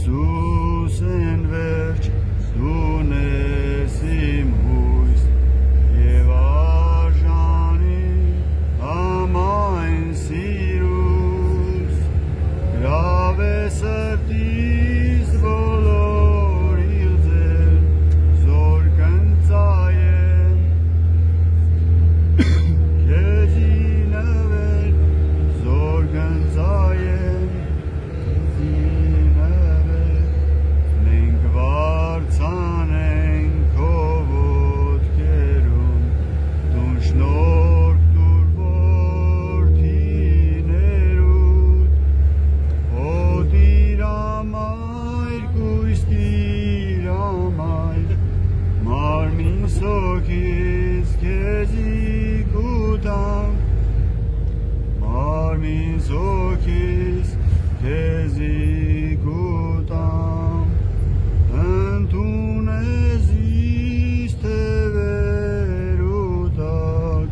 Հիսուս են վերջ դուն ես իմ հույս և արժանի ամայն սիրուս գրավ է սրտիս բոլոր իլձեր զոր կնծայեն քեզի նվեր զոր կնծայեն մենք վարձանենք քո ոտքերում դուն շնորհք տուր որդիներուդ Տիրամայր կույս Տիրամայր մարմին սոքից քեզի կուտամ մարմին սոքից քեզի կուտամ ընդունես իս թևեր ու տակ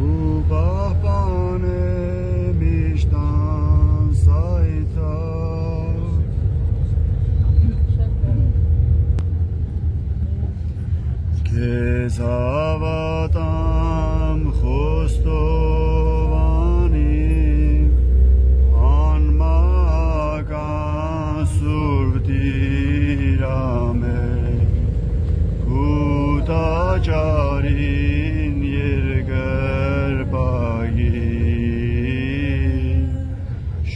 ու պահպանե միշտ անսայթակ քեզ հավատամ խոստովանիմ անմահական սուրբ Տիրամեր քու տաճարին երկրպագի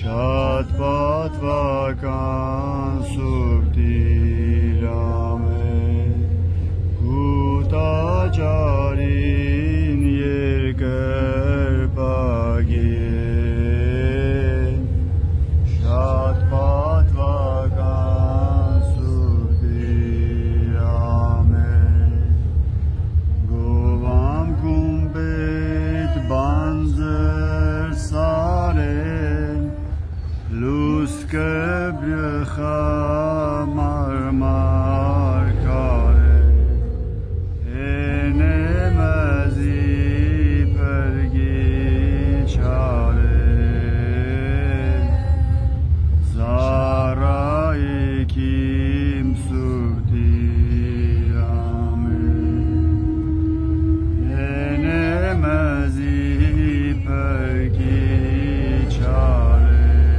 շատ պատվական սուրբ Տիրամեր քու տաճարին երկրպագի շատ պատվական սուրբ Տիրամեր գովամ կումպետ բանձր սարեն լուսկը բրխա մարմար կարեն Էնեմազի պրգի չարեն Զարայիքիմ սուրբ Տիրամեր Էնեմազի պրգի չարեն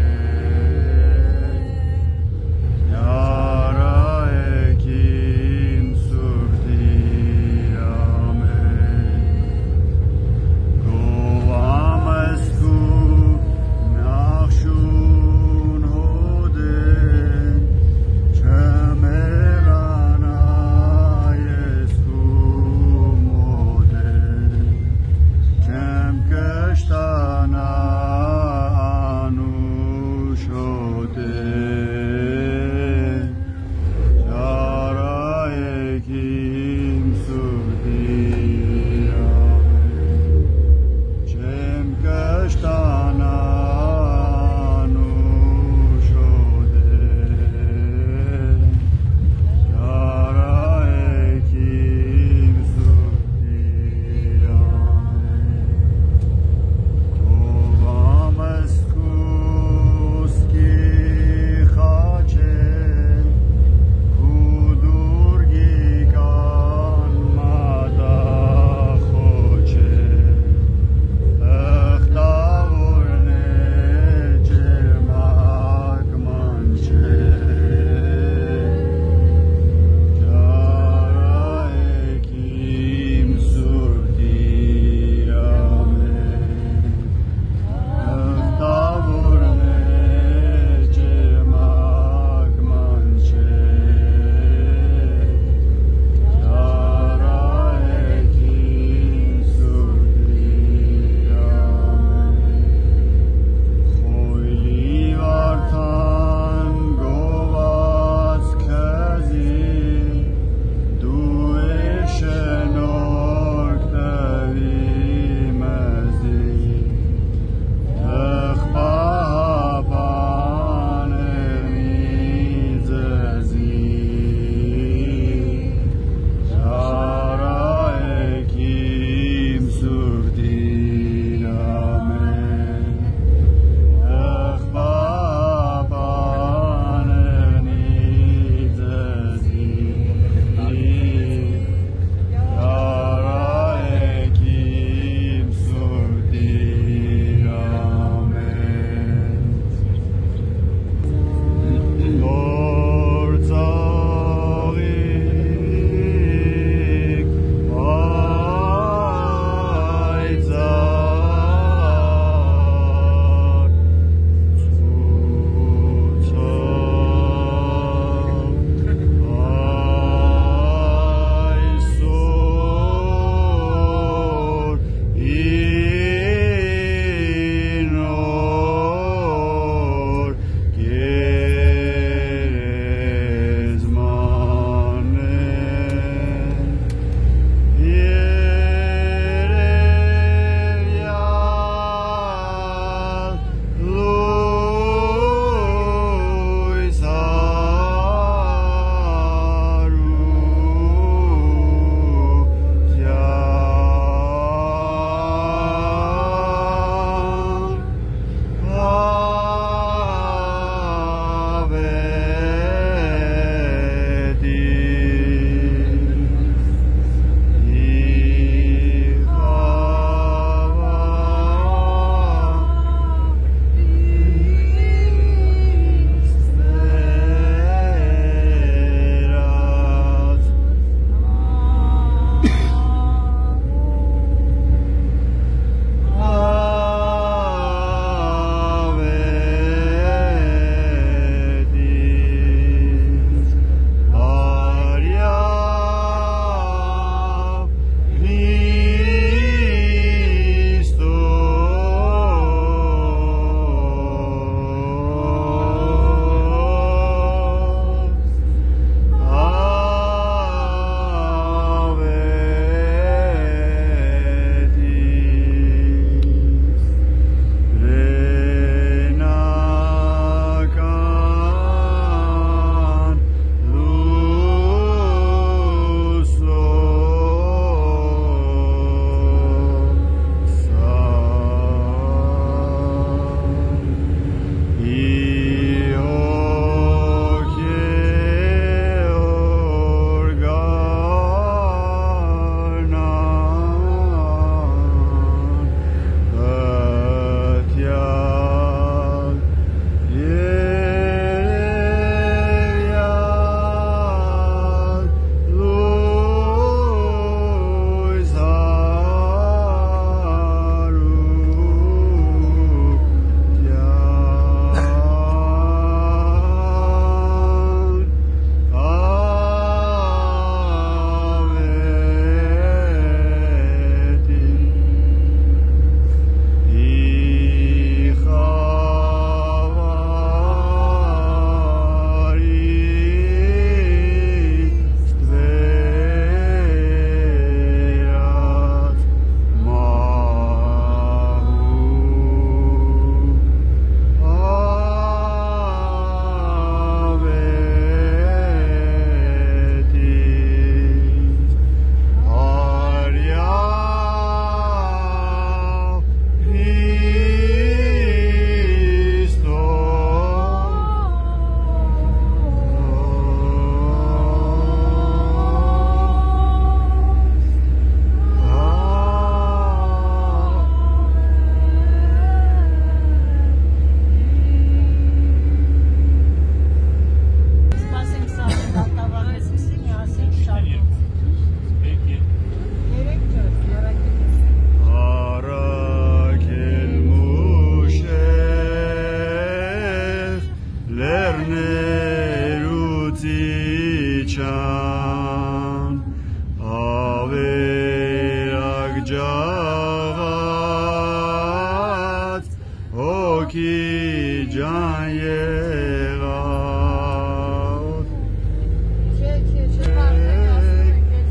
Հոգի ջան եղավ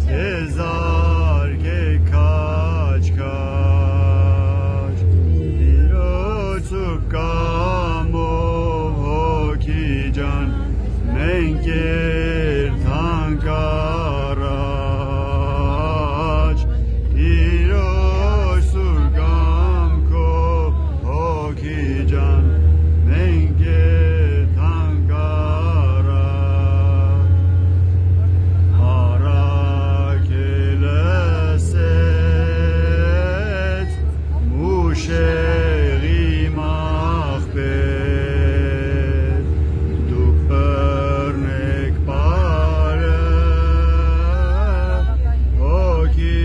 Քեզ արգեք քաչ քաչ Տիրոջ սուրբ կամով հոգի ջան մենք երթանք առաջ Տիրոջ սուրբ կամքով հոգի ջան մենք երթանք առաջ Հարակելսեց մուշեղի մախպեր դուք բռնեք պարը հոգի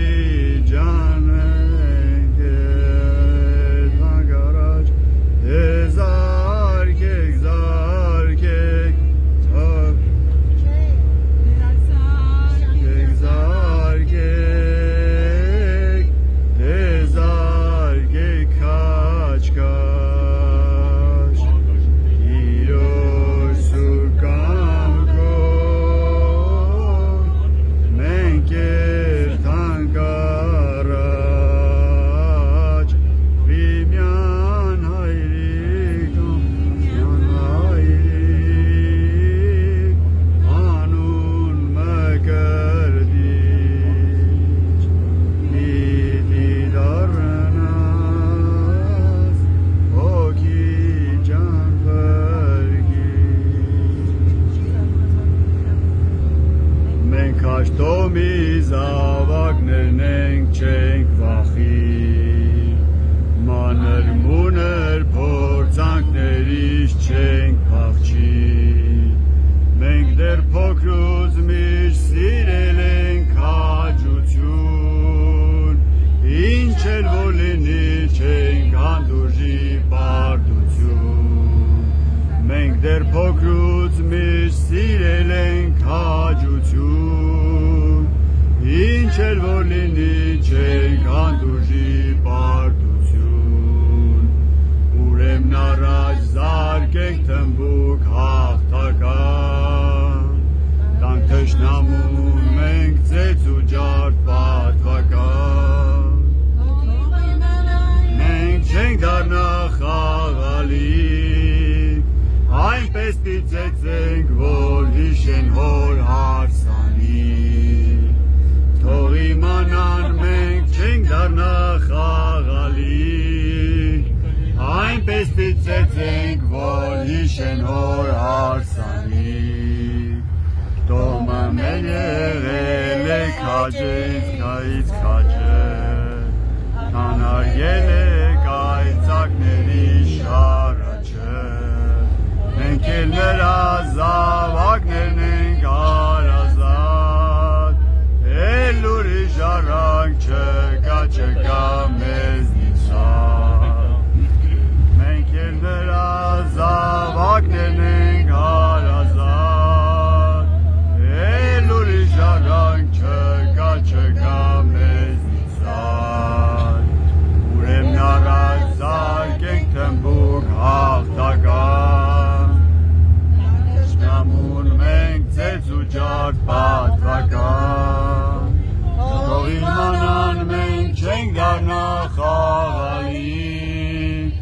ջան ենք երթանք առաջ Դեզ արգեք զարգեք Զարգեք Դեզ արգեք քաչ քաչ Տիրոջ սուրբ կամքով մենք երթանք առաջ Վիմյան հայրիկ անուն մկրտիչ Պիտի դառնաս հոգի ջան փրկիչ Մենք հաշտոմի զավակներն ենք չենք վախի Մանր մուներ փորձանքներից չենք փախչի Մենք դեռ փոքրուց միշտ սիրել ենք հաճություն Ինչ էլ որ լինի չենք հանդուրժի պարտություն Մենք դեռ փոքրուց միշտ սիրել ենք հաճություն Ինչ էլ որ լինի չենք հանդուրժի պարտություն Ուրեմն առաջ զարկենք թմբուկ հաղթական Տանք թշնամուն մենք ծեծ ու ջարդ պատվական Մենք չենք դառնա խաղալիք Այնպես պիտի որ հիշեն հոր հարսանիք Թող իմանան մենք չենք դառնա խաղալիք Այնպես պիտի որ հիշեն հոր հարսանիք Տոմը մեր եղել է քաջից քայից քաջը Հանարգել է կայծակների շարաչը Մենք էլ նրա զավակներն ենք հարազատ Էլ ուրիշ առանք չկա մեզնից Մենք էլ նրա զավակներն ենք հարազատ Էլ ուրիշ առանք չկա մեզնից Ուրեմն առաջ զարկենք թմբուկ հաղթական Թշնամուն մենք ծեծ ու ջարդ պատվական Թող իմանան մենք չենք դառնա խաղալիք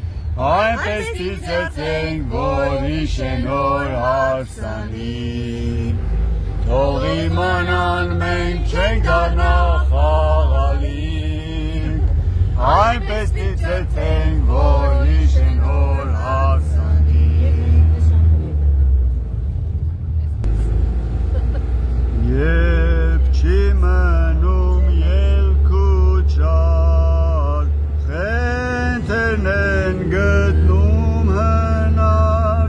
Այնպես ծիծեցենք որ հիշեն հոր հարսանիք Թող իմանան մենք չենք դառնա խաղալիք Այնպես ծիծեցենք որ հիշեն հոր հարսանիք Երբ չի մնում ելք ու ճար Խենթերն են գտնում հնար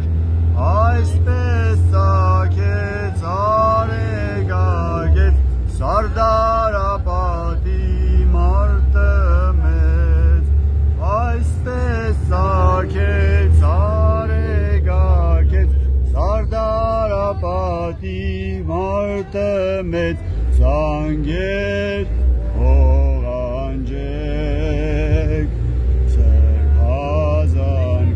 Այսպես ծագեց արեգագեց Սարդարապատի մարտը մեծ Այսպես ծագեց արեգագեց Սարդարապատի մարտը մեծ Զանգեր հողանջեք Ձեր հազան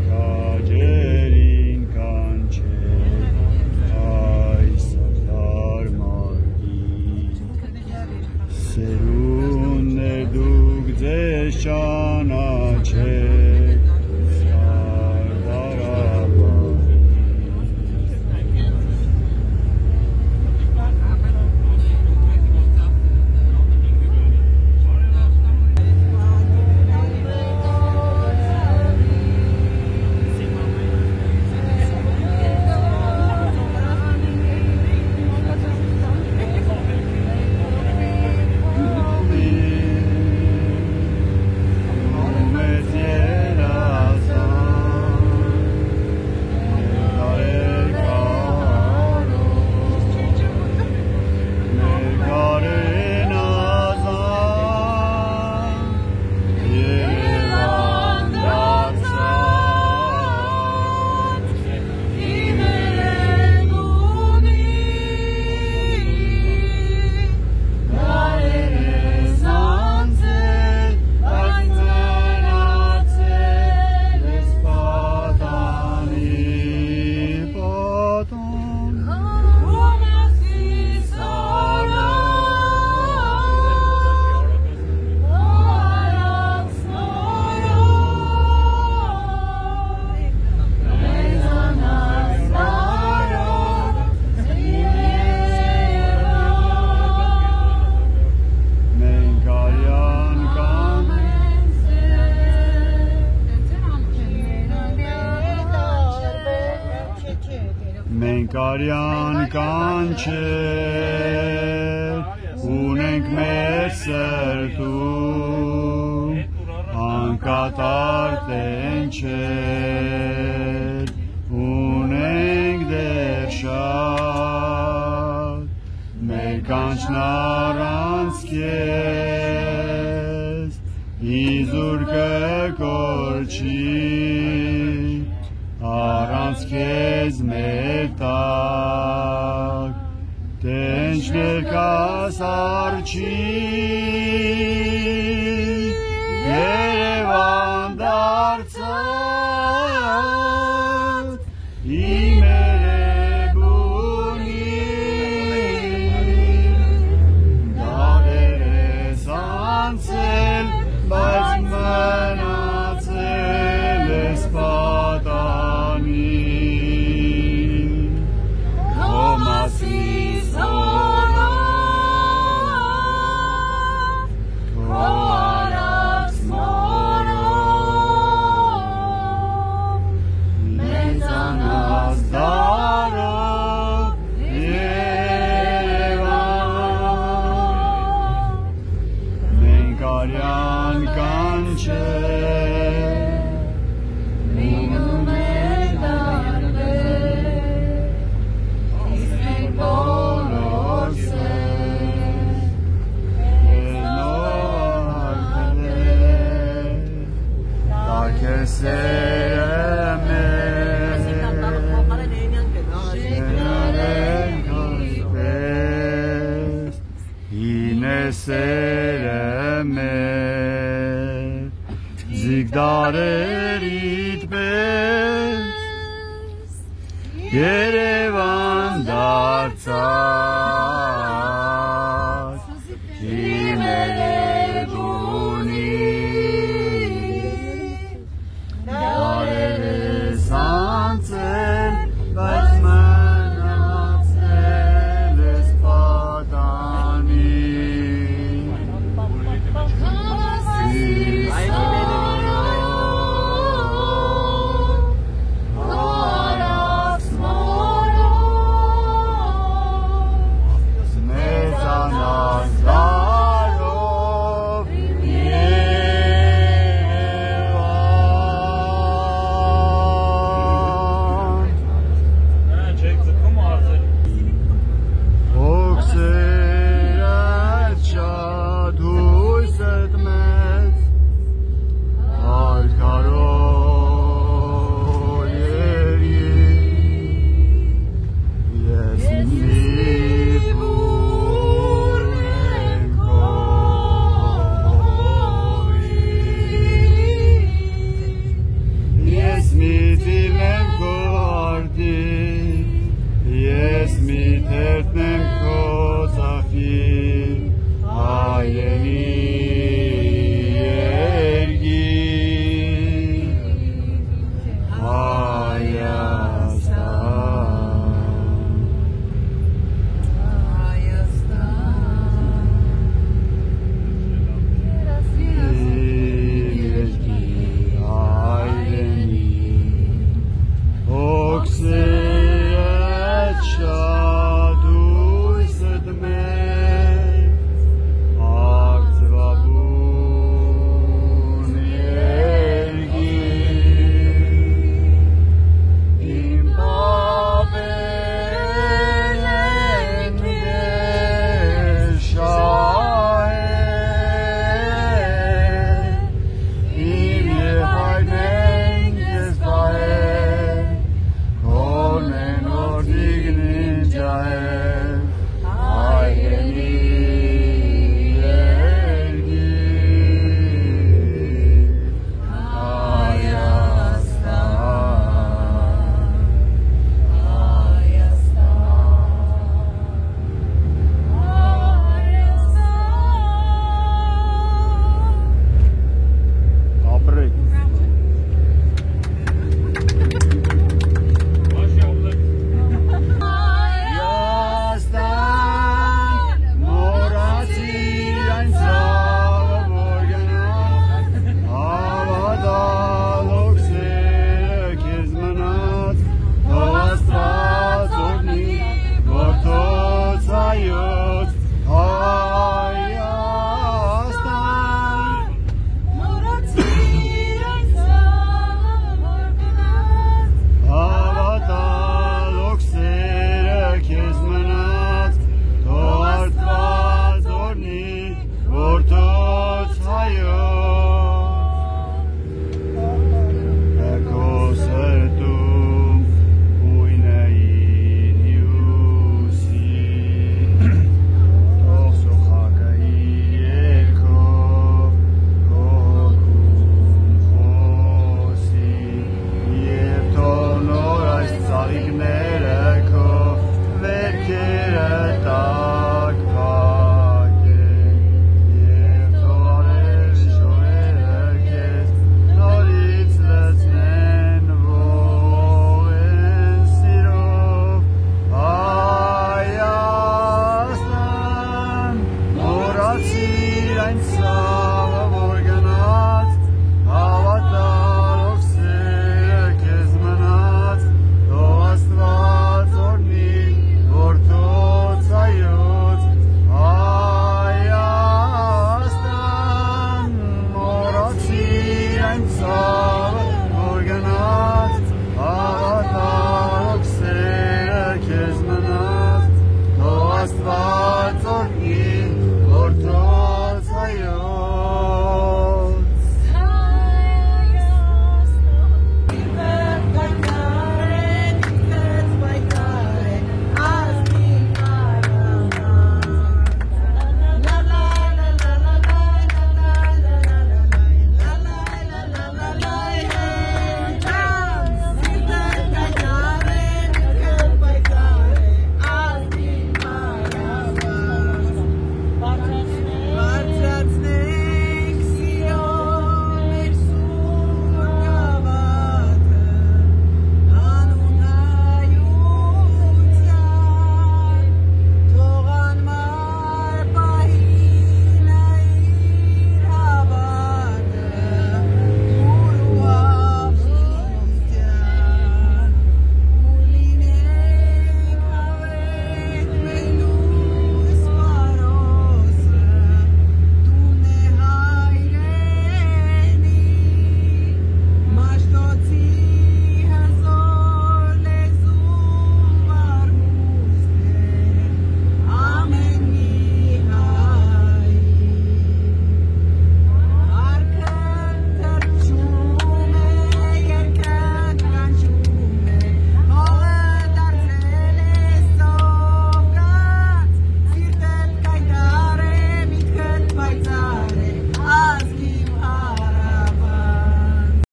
մենք արյան կանչեր, ունենք մեր սրտում, անկատար տենչեր, ունենք դեր շատ, մեր կանչն առանց քեզ, իզուր կկորչի, առանց քեզ մեր տակ, տենչ ներկաս արջի, Երևան դարձած, իմ երեբունի, դարեր ես անցել, բայց մնացել ես պատանին, քո մասիս օրով, քո արած մորով, մեծանաս դարով, Երևան, մենք արյան կանչեր, մինգնում ենք դարբեր, իսկ մենք բոլորս ենք, դա քեզ սերը մեր, շեքնարենք այսպես, հինե սերը մեր, զիգ դարերիդ պես, Երևան դարձած, իմ երեբունի, դարեր ես անցել, բայց մնացել ես պատանին, Ես մի թերթնեմ քո ծախի, հայրենի